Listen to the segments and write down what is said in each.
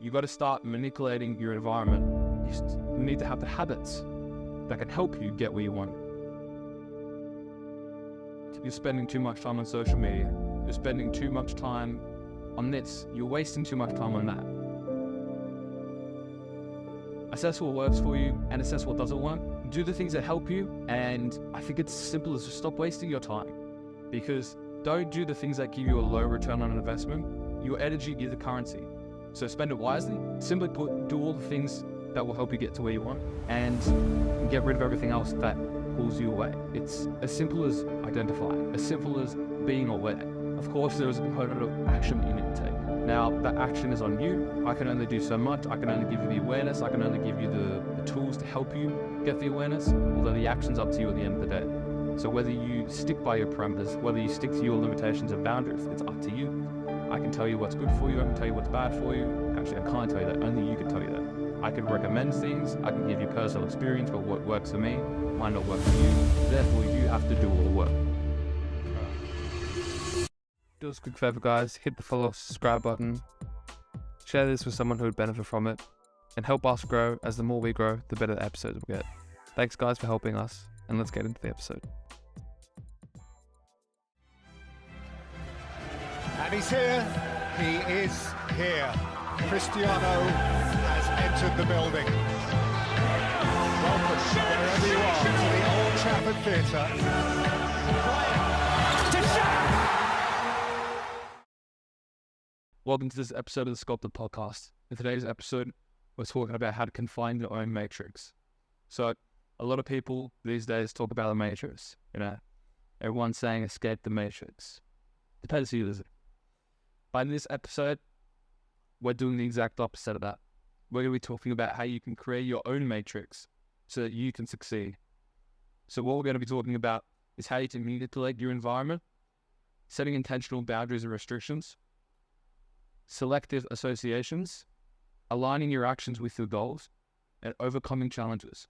you got to start manipulating your environment. You need to have the habits that can help you get where you want. You're spending too much time on social media. You're spending too much time on this. You're wasting too much time on that. Assess what works for you and assess what doesn't work. Do the things that help you, and I think it's simple as just stop wasting your time, because don't do the things that give you a low return on investment. Your energy is the currency. So spend it wisely. Simply put, do all the things that will help you get to where you want and get rid of everything else that pulls you away. It's as simple as identifying, as simple as being aware. Of course, there is a component of action that you need to take. Now, that action is on you. I can only do so much. I can only give you the awareness. I can only give you the tools to help you get the awareness, although the action's up to you at the end of the day. So whether you stick by your parameters, whether you stick to your limitations and boundaries, it's up to you. I can tell you what's good for you. I can tell you what's bad for you. Actually, I can't tell you that. Only you can tell you that. I can recommend things. I can give you personal experience, but what works for me might not work for you. Therefore, you have to do all the work. Do us a quick favor, guys. Hit the follow, subscribe button. Share this with someone who would benefit from it. And help us grow, as the more we grow, the better the episodes we get. Thanks, guys, for helping us. And let's get into the episode. And he's here. He is here. Cristiano has entered the building. Welcome, wherever you are, to the Old Trafford Theatre. Welcome to this episode of the Sculpted podcast. In today's episode, we're talking about how to confine your own matrix. So, a lot of people these days talk about the matrix. Everyone's saying escape the matrix. Depends who you listen. But in this episode, we're doing the exact opposite of that. We're going to be talking about how you can create your own matrix so that you can succeed. So what we're going to be talking about is how you can manipulate your environment, setting intentional boundaries and restrictions, selective associations, aligning your actions with your goals, and overcoming challenges.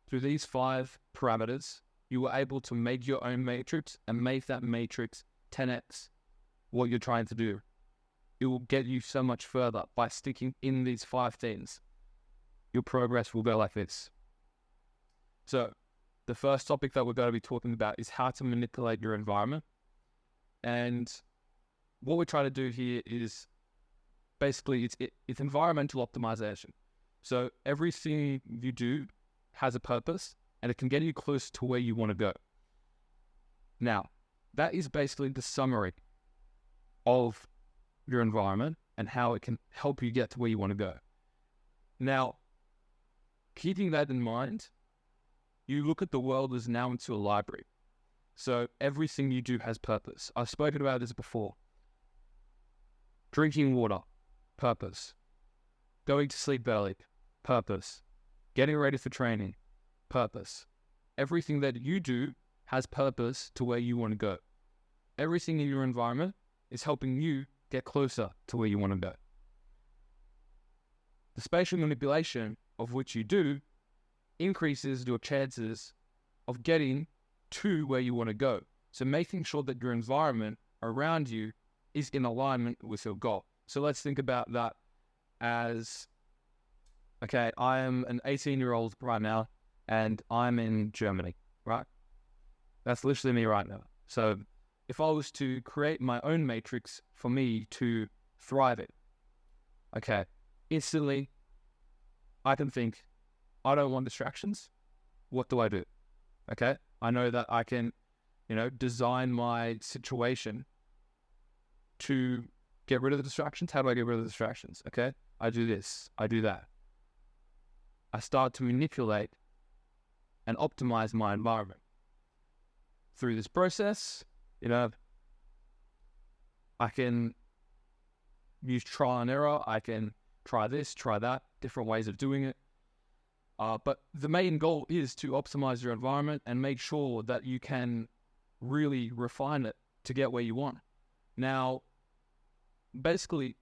Through these 5 parameters, you are able to make your own matrix and make that matrix 10x what you're trying to do. It will get you so much further by sticking in these 5 things. Your progress will go like this. So, the first topic that we're going to be talking about is how to manipulate your environment. And what we're trying to do here is basically it's environmental optimization. So everything you do has a purpose, and it can get you close to where you want to go. Now, that is basically the summary of your environment and how it can help you get to where you want to go. Now, keeping that in mind, you look at the world as now into a library. So everything you do has purpose. I've spoken about this before. Drinking water, purpose. Going to sleep early, purpose. Getting ready for training, purpose. Everything that you do has purpose to where you want to go. Everything in your environment is helping you get closer to where you want to go. The spatial manipulation of which you do increases your chances of getting to where you want to go. So making sure that your environment around you is in alignment with your goal. So let's think about that as, okay, I am an 18-year-old right now, and I'm in Germany, right? That's literally me right now. So if I was to create my own matrix for me to thrive in, okay, instantly I can think, I don't want distractions. What do I do? Okay, I know that I can, design my situation to get rid of the distractions. How do I get rid of the distractions? Okay, I do this, I do that. I start to manipulate and optimize my environment. Through this process, I can use trial and error. I can try this, try that, different ways of doing it. But the main goal is to optimize your environment and make sure that you can really refine it to get where you want. Now, basically,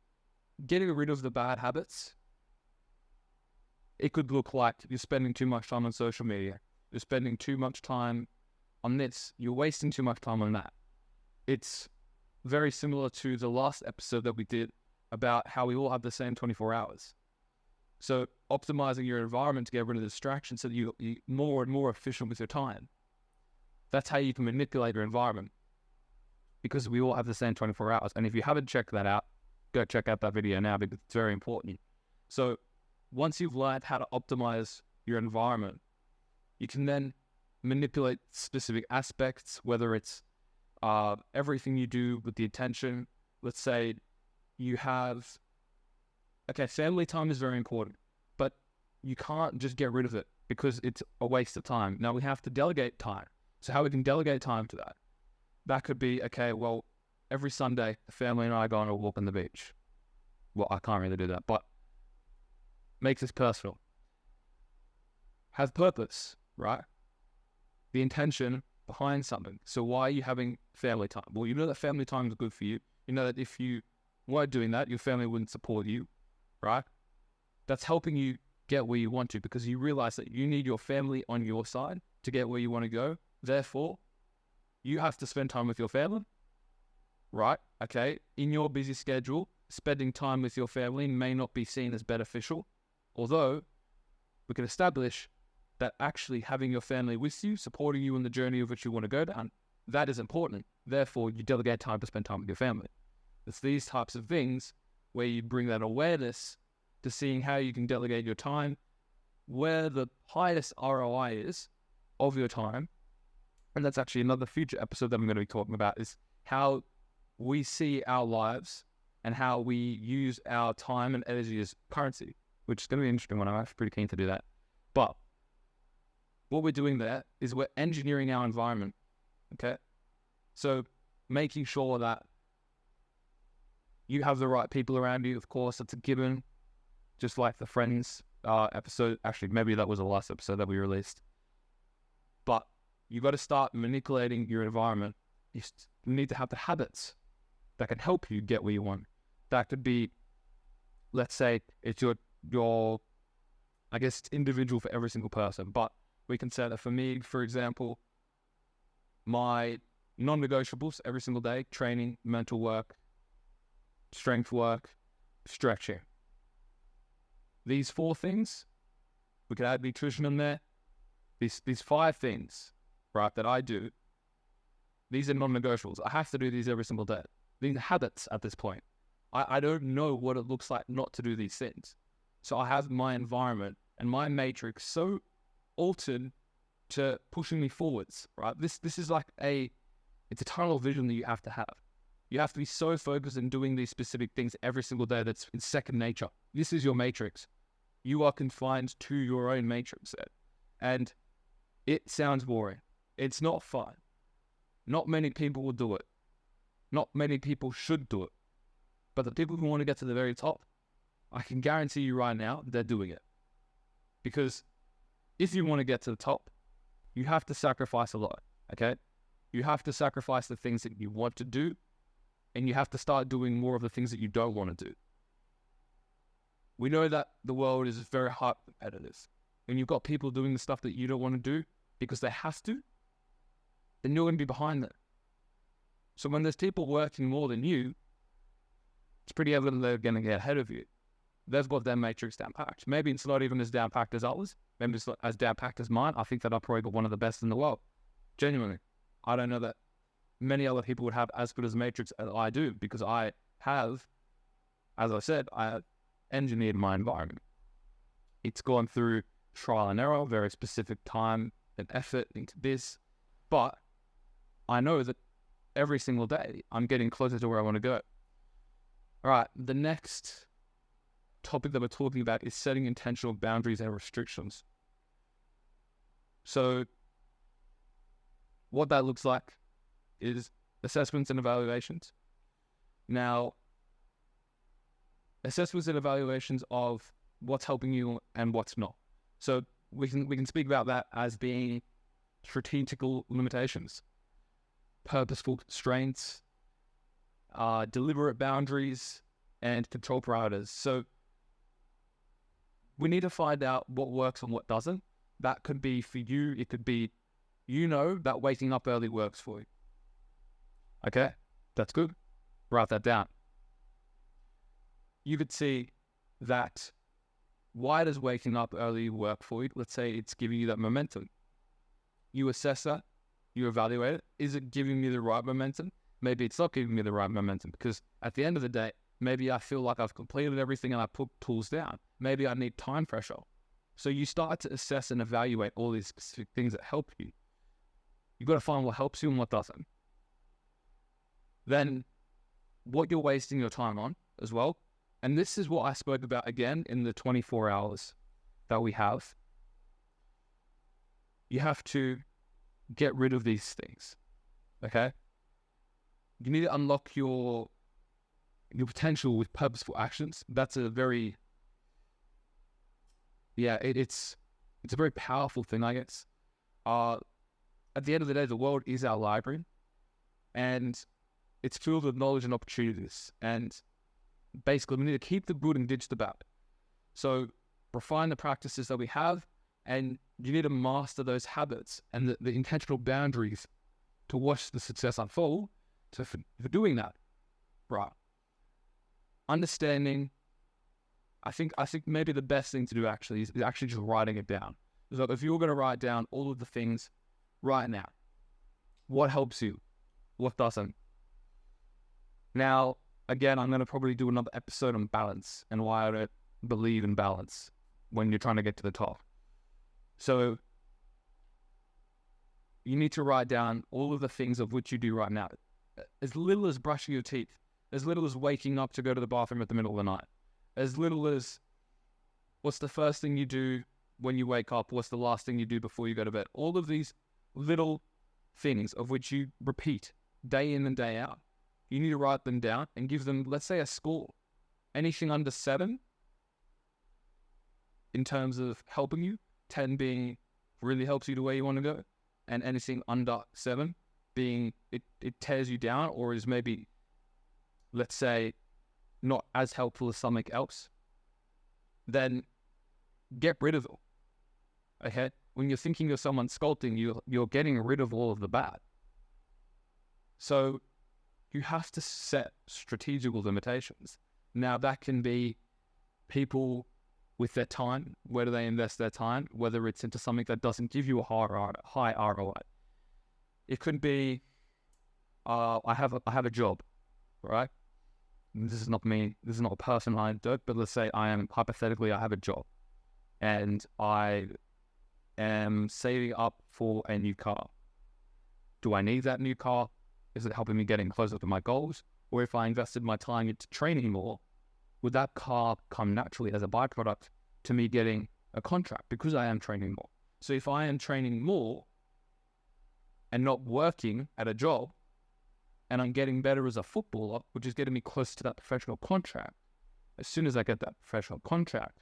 getting rid of the bad habits, it could look like you're spending too much time on social media. You're spending too much time on this. You're wasting too much time on that. It's very similar to the last episode that we did about how we all have the same 24 hours. So optimizing your environment to get rid of distractions so that you're more and more efficient with your time. That's how you can manipulate your environment, because we all have the same 24 hours. And if you haven't checked that out, go check out that video now, because it's very important. So once you've learned how to optimize your environment, you can then manipulate specific aspects, whether it's everything you do with the attention. Let's say you have, family time is very important, but you can't just get rid of it because it's a waste of time. Now we have to delegate time. So how we can delegate time to that could be, every Sunday, the family and I go on a walk on the beach. Well, I can't really do that, but make this personal. Have purpose, right? The intention behind something. So why are you having family time? Well, you know that family time is good for you. You know that if you weren't doing that, your family wouldn't support you, right? That's helping you get where you want to, because you realize that you need your family on your side to get where you want to go. Therefore, you have to spend time with your family, right? Okay, in your busy schedule, spending time with your family may not be seen as beneficial, although we can establish that actually having your family with you, supporting you on the journey of which you want to go down, that is important. Therefore, you delegate time to spend time with your family. It's these types of things where you bring that awareness to seeing how you can delegate your time, where the highest ROI is of your time. And that's actually another future episode that I'm going to be talking about, is how we see our lives and how we use our time and energy as currency, which is going to be an interesting one. I'm actually pretty keen to do that. But what we're doing there is we're engineering our environment, okay? So making sure that you have the right people around you, of course, that's a given, just like the Friends episode. Actually, maybe that was the last episode that we released. But you've got to start manipulating your environment. You need to have the habits that can help you get where you want. That could be, let's say, it's your I guess it's individual for every single person, but we can say that for me, for example, my non-negotiables every single day: training, mental work, strength work, stretching. These 4 things, we could add nutrition in there. These 5 things, right, that I do, these are non-negotiables. I have to do these every single day. These are habits at this point. I don't know what it looks like not to do these things. So I have my environment and my matrix so altered to pushing me forwards, right? This is like it's a tunnel vision that you have to have. You have to be so focused in doing these specific things every single day that's in second nature. This is your matrix. You are confined to your own matrix set. And it sounds boring. It's not fun. Not many people will do it. Not many people should do it. But the people who want to get to the very top, I can guarantee you right now, they're doing it. Because if you want to get to the top, you have to sacrifice a lot, okay? You have to sacrifice the things that you want to do, and you have to start doing more of the things that you don't want to do. We know that the world is very hyper competitive. When you've got people doing the stuff that you don't want to do because they have to, then you're going to be behind them. So when there's people working more than you, it's pretty evident they're going to get ahead of you. They've got their matrix down packed. Maybe it's not even as down packed as ours. Maybe it's not as down packed as mine. I think that I've probably got one of the best in the world. Genuinely. I don't know that many other people would have as good as a matrix as I do, because I have, as I said, I have engineered my environment. It's gone through trial and error, very specific time and effort into this. But I know that every single day I'm getting closer to where I want to go. All right, the next topic that we're talking about is setting intentional boundaries and restrictions. So what that looks like is assessments and evaluations. Now, assessments and evaluations of what's helping you and what's not. So we can speak about that as being strategical limitations, purposeful constraints, deliberate boundaries, and control parameters. So we need to find out what works and what doesn't. That could be for you. It could be, that waking up early works for you. Okay, that's good. Write that down. you could see that why does waking up early work for you? Let's say it's giving you that momentum. You assess that, you evaluate it. Is it giving me the right momentum? Maybe it's not giving me the right momentum, because at the end of the day, maybe I feel like I've completed everything and I put tools down. Maybe I need time pressure. So you start to assess and evaluate all these specific things that help you. You've got to find what helps you and what doesn't. Then what you're wasting your time on as well. And this is what I spoke about again in the 24 hours that we have. You have to get rid of these things, okay? You need to unlock your potential with purposeful actions. That's a very, it's a very powerful thing, I guess. At the end of the day, the world is our library, and it's filled with knowledge and opportunities. And basically, we need to keep the good and ditch the bad. So refine the practices that we have, and you need to master those habits and the intentional boundaries to watch the success unfold. So for doing that, right? Understanding, I think maybe the best thing to do actually is actually just writing it down. So if you're going to write down all of the things right now, what helps you, what doesn't. Now, again, I'm going to probably do another episode on balance and why I don't believe in balance when you're trying to get to the top. So you need to write down all of the things of which you do right now. As little as brushing your teeth, as little as waking up to go to the bathroom at the middle of the night, as little as what's the first thing you do when you wake up, what's the last thing you do before you go to bed. All of these little things of which you repeat day in and day out. You need to write them down and give them, let's say, a score. Anything under 7 in terms of helping you, 10 being really helps you to where you want to go, and anything under 7 being it tears you down or is maybe, let's say, not as helpful as something else, then get rid of it. Okay? When you're thinking of someone sculpting, you're getting rid of all of the bad. So you have to set strategical limitations. Now that can be people with their time, where do they invest their time, whether it's into something that doesn't give you a high ROI. It could be, I have a job, right? This is not me, this is not a person I do, but let's say I have a job and I am saving up for a new car. Do I need that new car? Is it helping me getting closer to my goals? Or if I invested my time into training more, would that car come naturally as a byproduct to me getting a contract because I am training more? So if I am training more and not working at a job, and I'm getting better as a footballer, which is getting me close to that professional contract, as soon as I get that professional contract,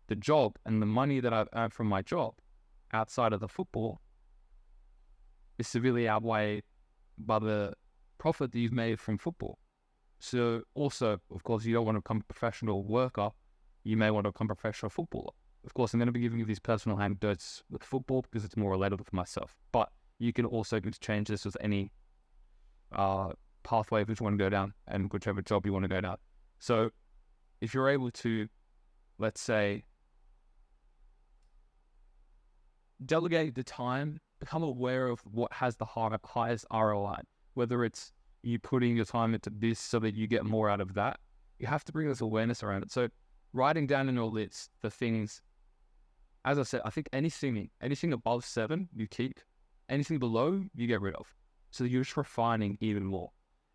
the job and the money that I've earned from my job outside of the football is severely outweighed by the profit that you've made from football. So also, of course, you don't want to become a professional worker. You may want to become a professional footballer. Of course, I'm going to be giving you these personal anecdotes with football because it's more relatable for myself. But you can also interchange this with any pathway which you want to go down and whichever job you want to go down. So if you're able to, let's say, delegate the time, become aware of what has the highest ROI, whether it's you putting your time into this so that you get more out of that, you have to bring this awareness around it. So writing down in your list the things, as I said, I think anything above 7 you keep, anything below you get rid of. So you're just refining even more.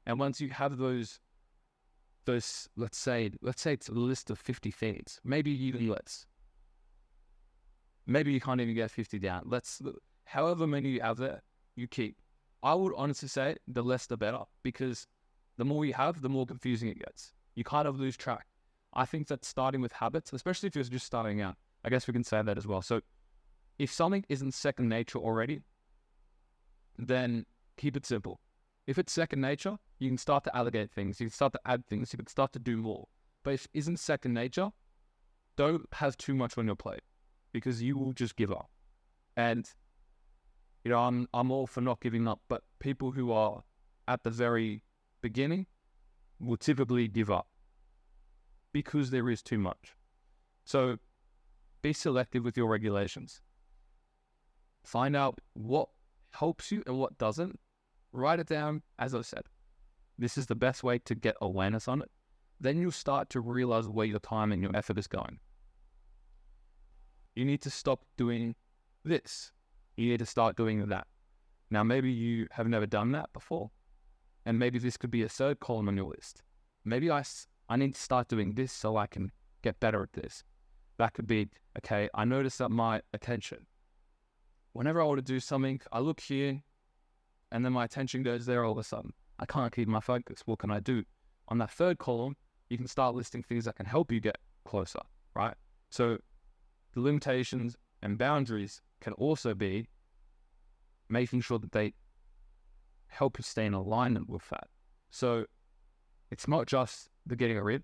And once you have those, let's say it's a list of 50 things, maybe even less. Maybe you can't even get 50 down. However many you have there, you keep. I would honestly say the less the better, because the more you have, the more confusing it gets. You kind of lose track. I think that starting with habits, especially if you're just starting out, I guess we can say that as well. So if something isn't second nature already, then keep it simple. If it's second nature, you can start to allocate things, you can start to add things, you can start to do more. But if it isn't second nature, don't have too much on your plate, because you will just give up. And I'm all for not giving up, but people who are at the very beginning will typically give up. because there is too much. So be selective with your regulations. Find out what helps you and what doesn't. Write it down, as I said. This is the best way to get awareness on it. Then you'll start to realize where your time and your effort is going. You need to stop doing this. You need to start doing that. Now, maybe you have never done that before, and maybe this could be a third column on your list. Maybe I need to start doing this so I can get better at this. That could be, okay, I notice that my attention, whenever I want to do something, I look here, and then my attention goes there all of a sudden. I can't keep my focus. What can I do? On that third column, you can start listing things that can help you get closer, right? So the limitations and boundaries can also be making sure that they help you stay in alignment with that. So it's not just the getting rid,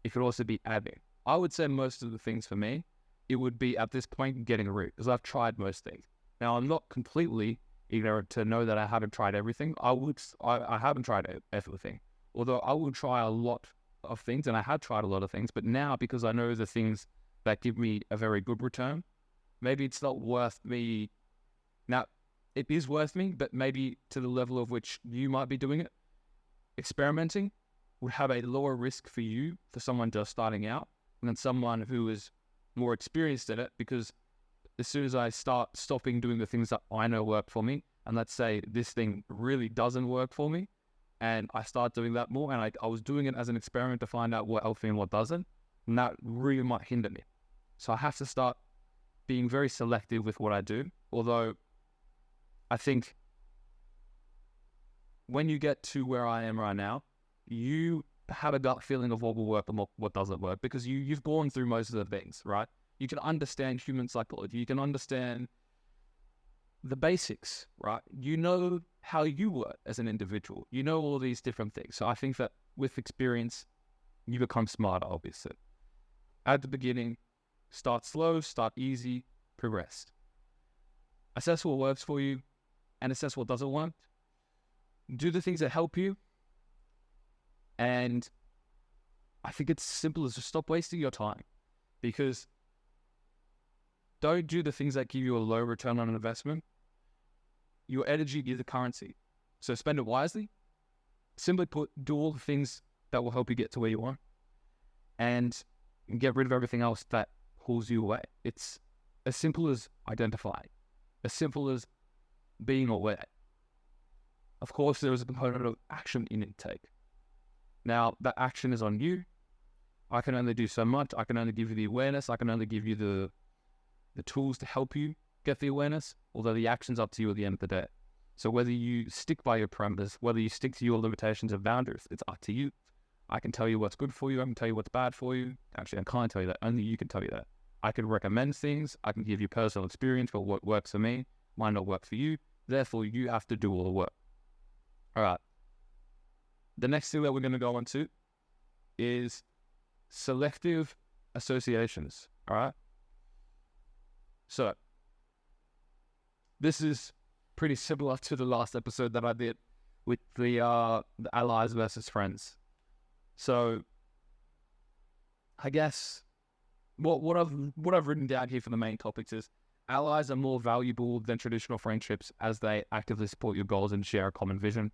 it could also be adding. I would say most of the things for me, it would be at this point getting rid, because I've tried most things. Now, I'm not completely ignorant to know that I haven't tried everything. I haven't tried everything, although I will try a lot of things, and I have tried a lot of things, but now because I know the things that give me a very good return, maybe it's not worth me. Now, it is worth me, but maybe to the level of which you might be doing it. Experimenting would have a lower risk for you, for someone just starting out, than someone who is more experienced in it, because as soon as I start stopping doing the things that I know work for me, and let's say this thing really doesn't work for me, and I start doing that more, and I was doing it as an experiment to find out what helps me and what doesn't, and that really might hinder me. So I have to start being very selective with what I do, although I think when you get to where I am right now, you have a gut feeling of what will work and what doesn't work, because you've gone through most of the things, right? You can understand human psychology. You can understand the basics, right? You know how you work as an individual. You know all these different things. So I think that with experience, you become smarter, obviously. At the beginning, start slow, start easy, progress. Assess what works for you and assess what doesn't work. Do the things that help you. And I think it's simple as just stop wasting your time, because don't do the things that give you a low return on investment. Your energy is a currency. So spend it wisely. Simply put, do all the things that will help you get to where you want, and get rid of everything else that pulls you away. It's as simple as identifying, as simple as being aware. Of course, there is a component of action in intake. Now, that action is on you. I can only do so much. I can only give you the awareness. I can only give you the tools to help you get the awareness, although the action's up to you at the end of the day. So whether you stick by your parameters, whether you stick to your limitations and boundaries, it's up to you. I can tell you what's good for you. I can tell you what's bad for you. Actually, I can't tell you that. Only you can tell you that. I can recommend things. I can give you personal experience for what works for me. Might not work for you. Therefore, you have to do all the work. All right. The next thing that we're going to go on to is selective associations. All right. So this is pretty similar to the last episode that I did with the allies versus friends. So I guess what I've written down here for the main topics is allies are more valuable than traditional friendships, as they actively support your goals and share a common vision.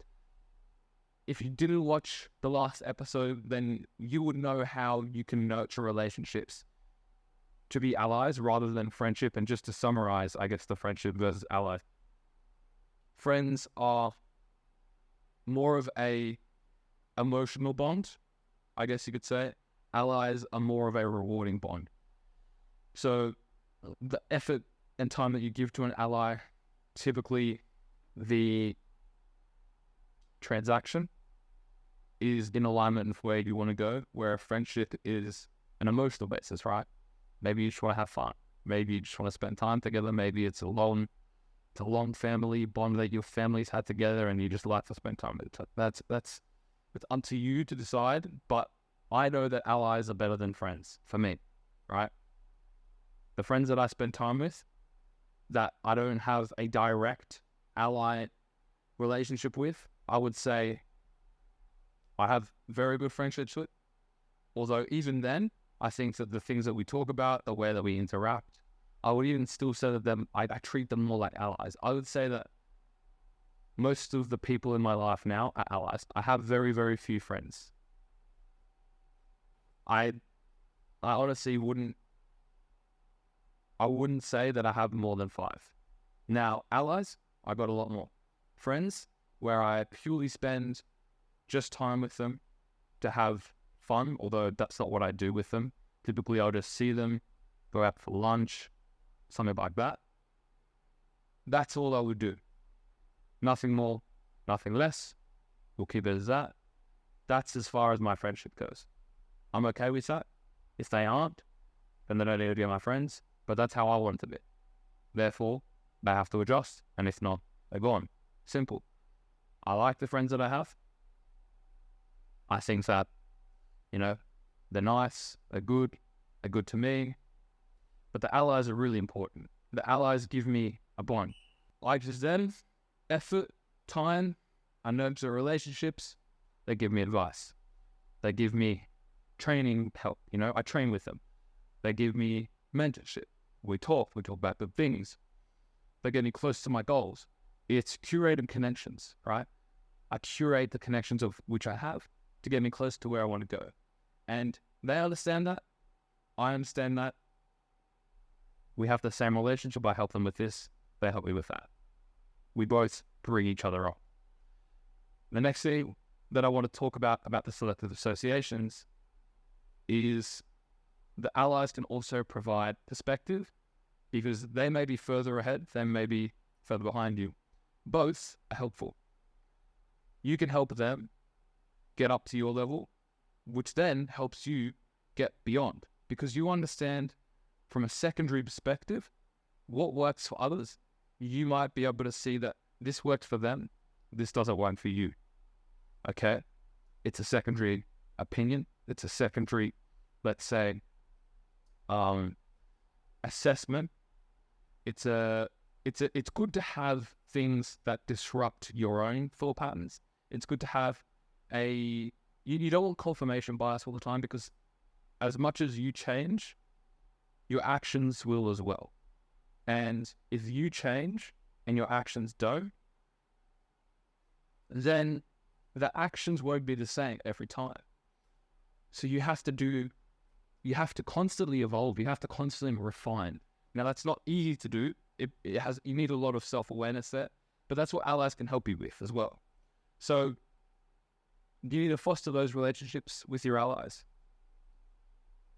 If you didn't watch the last episode, then you would know how you can nurture relationships to be allies rather than friendship. And just to summarize, I guess, the friendship versus ally. Friends are more of a emotional bond, I guess you could say. Allies are more of a rewarding bond. So the effort and time that you give to an ally, typically the transaction is in alignment with where you want to go, where a friendship is an emotional basis, right? Maybe you just want to have fun. Maybe you just want to spend time together. Maybe it's a long family bond that your families had together, and you just like to spend time with it. That's it's up to you to decide. But I know that allies are better than friends for me, right? The friends that I spend time with, that I don't have a direct ally relationship with, I would say I have very good friendships with. Although even then, I think that the things that we talk about, the way that we interact, I would even still say that I treat them more like allies. I would say that most of the people in my life now are allies. I have very, very few friends. I honestly wouldn't say that I have more than 5. Now, allies, I got a lot more. Friends, where I purely spend just time with them to have fun, although that's not what I do with them. Typically, I'll just see them, go out for lunch, something like that. That's all I would do. Nothing more, nothing less. We'll keep it as that. That's as far as my friendship goes. I'm okay with that. If they aren't, then they don't need to be my friends. But that's how I want it to be. Therefore, they have to adjust. And if not, they're gone. Simple. I like the friends that I have. I think that, they're nice, they're good to me. But the allies are really important. The allies give me a bond. I just then, effort, time, I nurture relationships. They give me advice. They give me training help. I train with them. They give me mentorship. We talk about good things. They get me close to my goals. It's curated connections, right? I curate the connections of which I have to get me close to where I want to go. And they understand that. I understand that. We have the same relationship. I help them with this. They help me with that. We both bring each other up. The next thing that I want to talk about the selective associations is the allies can also provide perspective because they may be further ahead, they may be further behind you. Both are helpful. You can help them get up to your level, which then helps you get beyond because you understand from a secondary perspective what works for others. You might be able to see that this works for them, this doesn't work for you. Okay? It's a secondary opinion. It's a secondary, let's say, assessment. It's good to have things that disrupt your own thought patterns. It's good to have you don't want confirmation bias all the time because as much as you change, your actions will as well. And if you change and your actions don't, then the actions won't be the same every time. So you have to constantly evolve. You have to constantly refine. Now that's not easy to do. You need a lot of self-awareness there, but that's what allies can help you with as well. So you need to foster those relationships with your allies.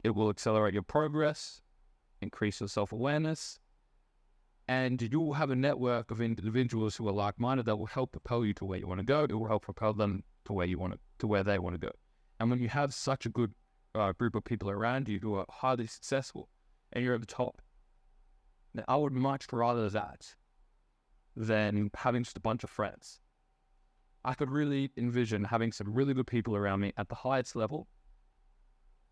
It will accelerate your progress, increase your self-awareness, and you will have a network of individuals who are like-minded that will help propel you to where you want to go. It will help propel them to where they want to go. And when you have such a good group of people around you who are highly successful and you're at the top, then I would much rather that than having just a bunch of friends. I could really envision having some really good people around me at the highest level,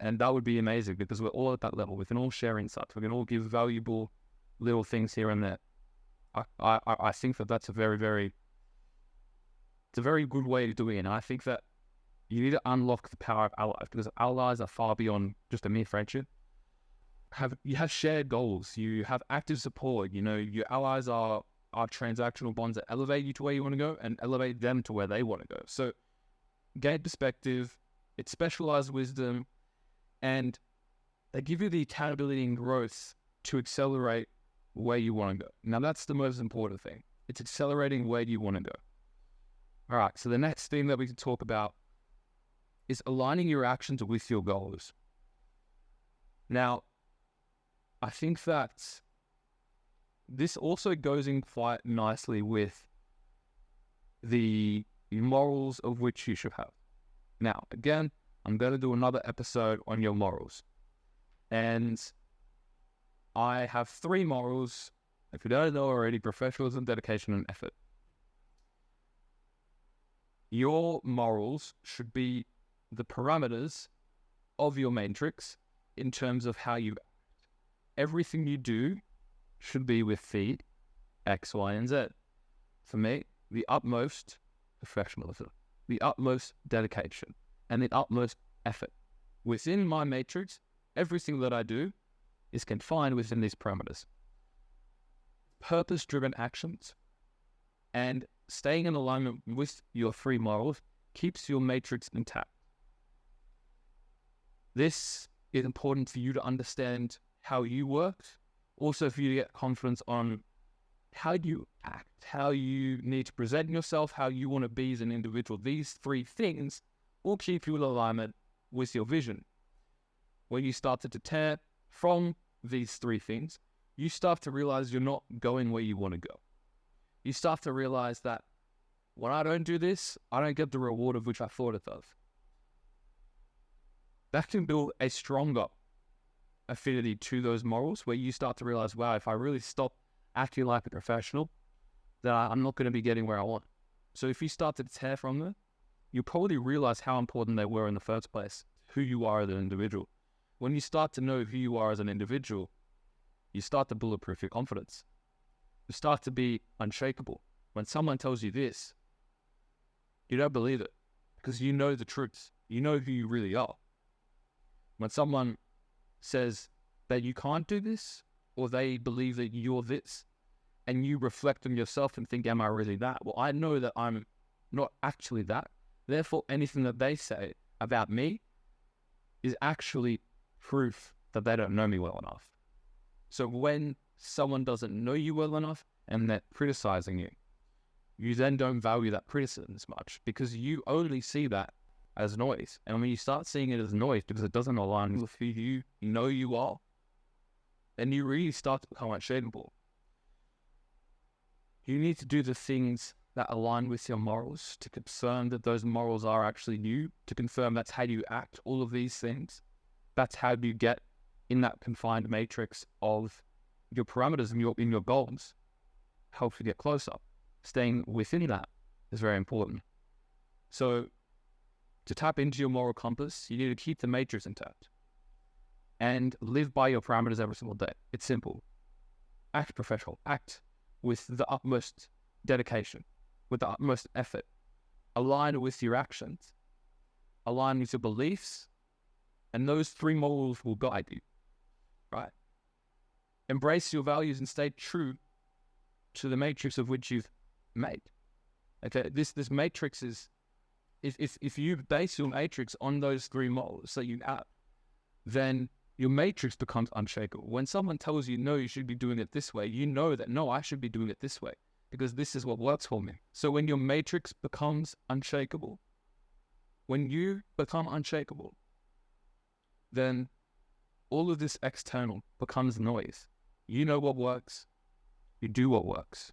and that would be amazing because we're all at that level. We can all share insights. We can all give valuable little things here and there. I think that that's a very, very good way of doing it. And I think that you need to unlock the power of allies because allies are far beyond just a mere friendship. You have shared goals. You have active support. Your allies are transactional bonds that elevate you to where you want to go and elevate them to where they want to go. So gain perspective, it's specialized wisdom, and they give you the accountability and growth to accelerate where you want to go. Now that's the most important thing. It's accelerating where you want to go. All right, so the next thing that we can talk about is aligning your actions with your goals. Now, I think that this also goes in quite nicely with the morals of which you should have. Now, again, I'm going to do another episode on your morals. And I have 3 morals. If you don't know already, professionalism, dedication, and effort. Your morals should be the parameters of your matrix in terms of how you act. Everything you do should be with the X, Y, and Z. For me, the utmost professionalism, the utmost dedication, and the utmost effort. within my matrix, everything that I do is confined within these parameters. Purpose-driven actions and staying in alignment with your three morals keeps your matrix intact. This is important for you to understand how you work, also for you to get confidence on how you act, how you need to present yourself, how you want to be as an individual. These three things will keep you in alignment with your vision. When you start to deter from these three things, you start to realize you're not going where you want to go. You start to realize that when I don't do this, I don't get the reward of which I thought it does. That can build a stronger affinity to those morals, where you start to realize, wow, if I really stop acting like a professional, then I'm not going to be getting where I want. So if you start to deter from them, you probably realize how important they were in the first place, who you are as an individual. When you start to know who you are as an individual, you start to bulletproof your confidence. You start to be unshakable. When someone tells you this, you don't believe it because you know the truth. You know who you really are. When someone says that you can't do this, or they believe that you're this, and you reflect on yourself and think, am I really that? Well, I know that I'm not actually that. Therefore, anything that they say about me is actually proof that they don't know me well enough. So when someone doesn't know you well enough and they're criticizing you, you then don't value that criticism as much because you only see that as noise. And when you start seeing it as noise because it doesn't align with who you know you are, then you really start to become unshakable. You need to do the things that align with your morals to confirm that those morals are actually you, to confirm that's how you act, all of these things. That's how you get in that confined matrix of your parameters and in your goals. Helps you get closer. Staying within that is very important. So to tap into your moral compass, you need to keep the matrix intact and live by your parameters every single day. It's simple. Act professional. Act with the utmost dedication, with the utmost effort. Align with your actions. Align with your beliefs. And those three morals will guide you, right? Embrace your values and stay true to the matrix of which you've made. Okay, this matrix is, if you base your matrix on those three morals that you have, then your matrix becomes unshakable. When someone tells you, no, you should be doing it this way, you know that, no, I should be doing it this way because this is what works for me. So when your matrix becomes unshakable, when you become unshakable, then all of this external becomes noise. You know what works. You do what works.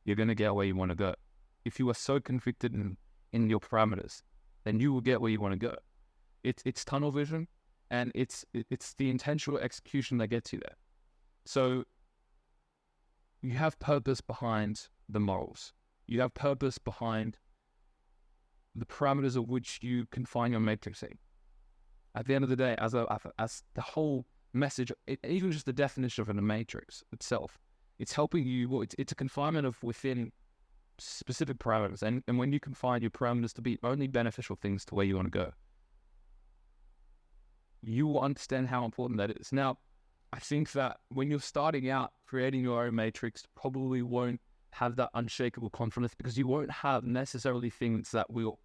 You're going to get where you want to go. If you are so convicted in your parameters, then you will get where you want to go. It's tunnel vision, and it's the intentional execution that gets you there. So you have purpose behind the morals. You have purpose behind the parameters of which you confine your matrixing. At the end of the day, as the whole message, even just the definition of a matrix itself, it's helping you. Well, it's a confinement of within specific parameters, and when you confine your parameters to be only beneficial things to where you want to go, you will understand how important that is. Now, I think that when you're starting out creating your own matrix, probably won't have that unshakable confidence because you won't have necessarily things that will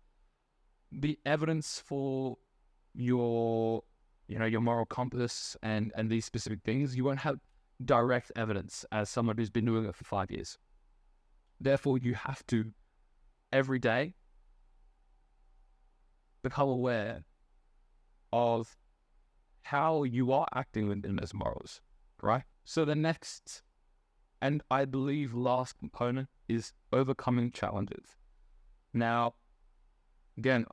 be evidence for your moral compass and these specific things. You won't have direct evidence as someone who's been doing it for 5 years. Therefore, you have to every day become aware of how you are acting within those morals, right? So the next, and I believe last component, is overcoming challenges. Now, again,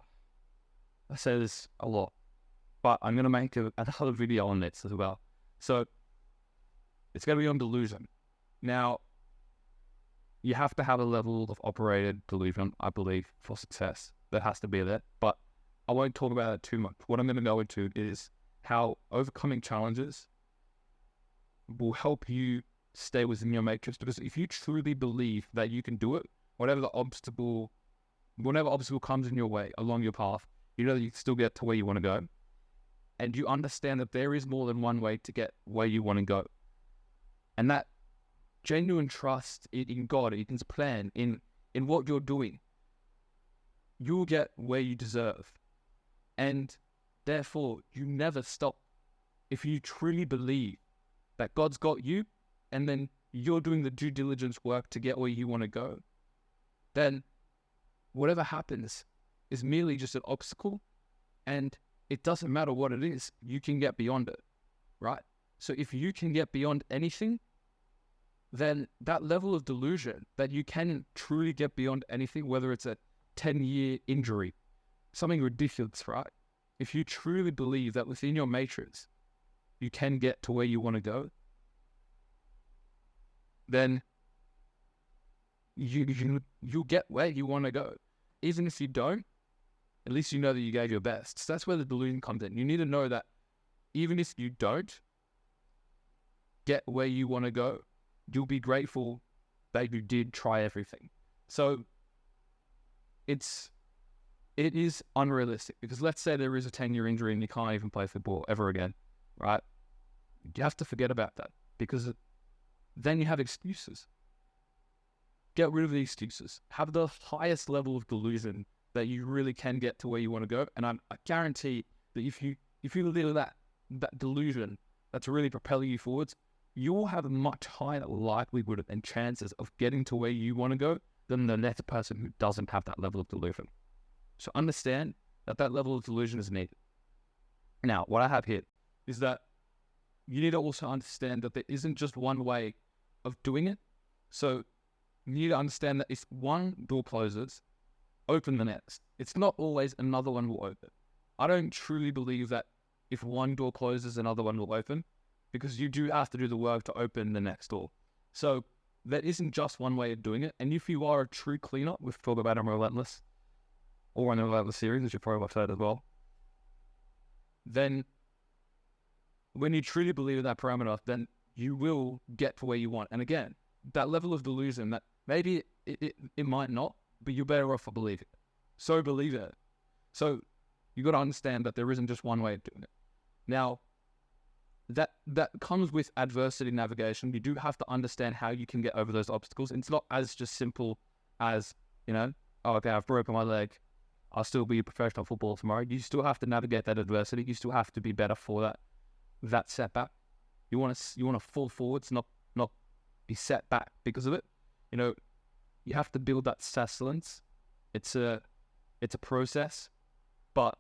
I say this a lot, but I'm going to make another video on this as well. So it's going to be on delusion. Now, you have to have a level of operated delusion, I believe, for success. That has to be there, but I won't talk about it too much. What I'm going to go into is how overcoming challenges will help you stay within your matrix. Because if you truly believe that you can do it, whatever obstacle comes in your way along your path, you know that you can still get to where you want to go. and you understand that there is more than one way to get where you want to go. And that genuine trust in God, in His plan, in what you're doing, you'll get where you deserve. And therefore, you never stop. If you truly believe that God's got you, and then you're doing the due diligence work to get where you want to go, then whatever happens is merely just an obstacle, and it doesn't matter what it is, you can get beyond it, right? So if you can get beyond anything, then that level of delusion that you can truly get beyond anything, whether it's a 10-year injury, something ridiculous, right? If you truly believe that within your matrix, you can get to where you want to go, then you'll get where you want to go. Even if you don't, at least you know that you gave your best. So that's where the delusion comes in. You need to know that even if you don't get where you want to go, you'll be grateful that you did try everything. So it is unrealistic, because let's say there is a 10-year injury and you can't even play football ever again, right? You have to forget about that, because then you have excuses. Get rid of the excuses. Have the highest level of delusion that you really can get to where you want to go. And I guarantee that if you live that delusion that's really propelling you forwards, you will have a much higher likelihood and chances of getting to where you want to go than the next person who doesn't have that level of delusion. So understand that level of delusion is needed. Now, what I have here is that you need to also understand that there isn't just one way of doing it. So you need to understand that if one door closes, open the next. It's not always another one will open. I don't truly believe that if one door closes, another one will open, because you do have to do the work to open the next door. So there isn't just one way of doing it. And if you are a true cleaner, we've talked about in Relentless, or in the Relentless series, which you probably have heard as well, then when you truly believe in that parameter, then you will get to where you want. And again, that level of delusion that maybe it might not, but you're better off for believing it. So believe it. So you got to understand that there isn't just one way of doing it. Now, that comes with adversity navigation. You do have to understand how you can get over those obstacles. It's not as just simple as, oh, okay, I've broken my leg, I'll still be a professional footballer tomorrow. You still have to navigate that adversity. You still have to be better for that setback. You want to fall forwards, not be set back because of it. You have to build that sustenance. It's a process, but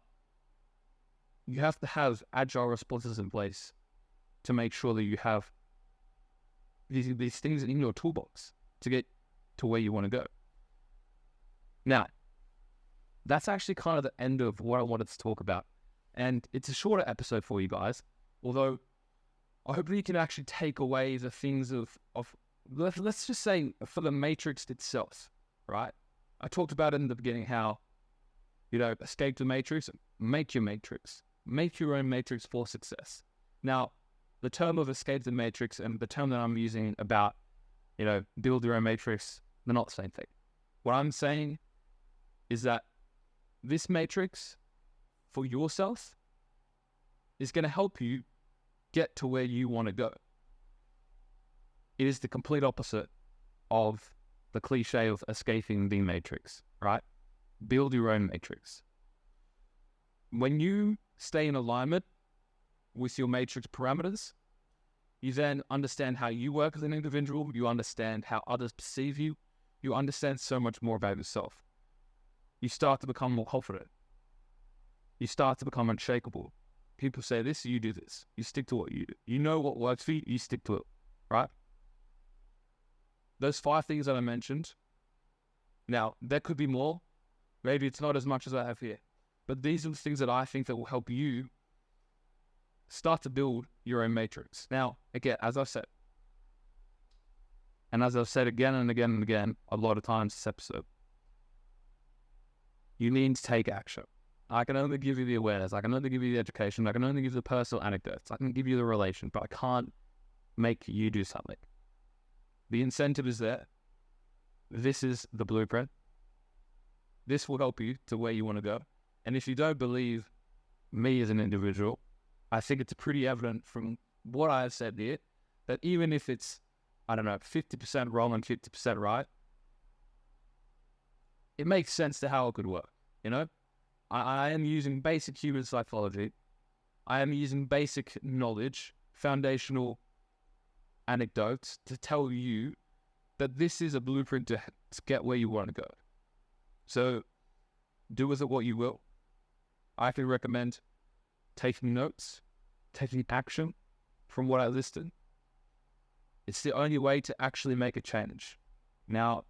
you have to have agile responses in place to make sure that you have these things in your toolbox to get to where you want to go. Now, that's actually kind of the end of what I wanted to talk about. And it's a shorter episode for you guys, although I hope that you can actually take away the things of let's just say for the matrix itself, right? I talked about it in the beginning how, escape the matrix, make your matrix. Make your own matrix for success. Now, the term of escape the matrix and the term that I'm using about, build your own matrix, they're not the same thing. What I'm saying is that this matrix for yourself is going to help you get to where you want to go. It is the complete opposite of the cliche of escaping the matrix, right? Build your own matrix. When you stay in alignment with your matrix parameters, you then understand how you work as an individual, you understand how others perceive you, you understand so much more about yourself. You start to become more confident. You start to become unshakable. People say this, you do this. You stick to what you do. You know what works for you, you stick to it, right? Those 5 things that I mentioned, now, there could be more. Maybe it's not as much as I have here. But these are the things that I think that will help you start to build your own matrix. Now, again, as I've said, and as I've said again and again and again, a lot of times this episode, you need to take action. I can only give you the awareness. I can only give you the education. I can only give you the personal anecdotes. I can give you the relation, but I can't make you do something. The incentive is there. This is the blueprint. This will help you to where you want to go. And if you don't believe me as an individual, I think it's pretty evident from what I've said here that even if it's, 50% wrong and 50% right, it makes sense to how it could work, I am using basic human psychology. I am using basic knowledge, foundational anecdotes to tell you that this is a blueprint to get where you want to go. So do with it what you will. I can recommend taking notes, taking action from what I listed. It's the only way to actually make a change. Now,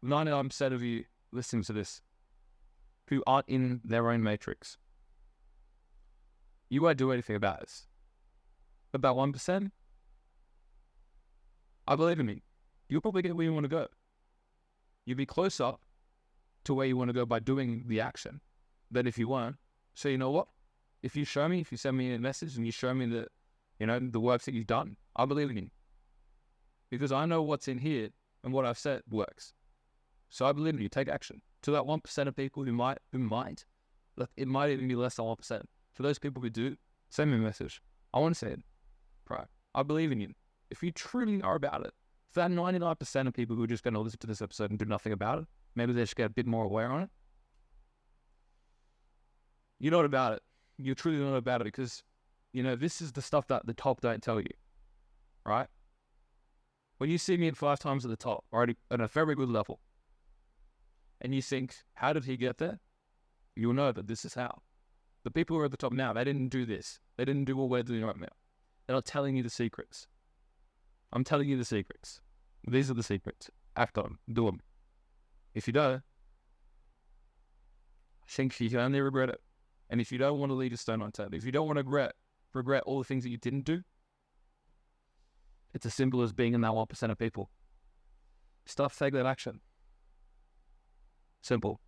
99% of you listening to this who aren't in their own matrix, you won't do anything about this. About 1%, I believe in me. You'll probably get where you want to go. You'll be closer to where you want to go by doing the action than if you weren't. So you know what? If you send me a message and you show me that, the work that you've done, I believe in you. Because I know what's in here and what I've said works. So I believe in you. Take action. To that 1% of people who might, look, it might even be less than 1%. For those people who do, send me a message. I want to say it. Right. I believe in you. If you truly are about it, for that 99% of people who are just going to listen to this episode and do nothing about it, maybe they should get a bit more aware on it. You're not about it. You're truly not about it because, this is the stuff that the top don't tell you, right? When you see me at 5 times at the top, already at a very good level, and you think, how did he get there? You'll know that this is how. The people who are at the top now, they didn't do this. They didn't do what we're doing right now. They're not telling you the secrets. I'm telling you the secrets. These are the secrets. Act on them. Do them. If you don't, I think you can only regret it. And if you don't want to leave a stone unturned, if you don't want to regret all the things that you didn't do, it's as simple as being in that 1% of people. Take that action. Simple.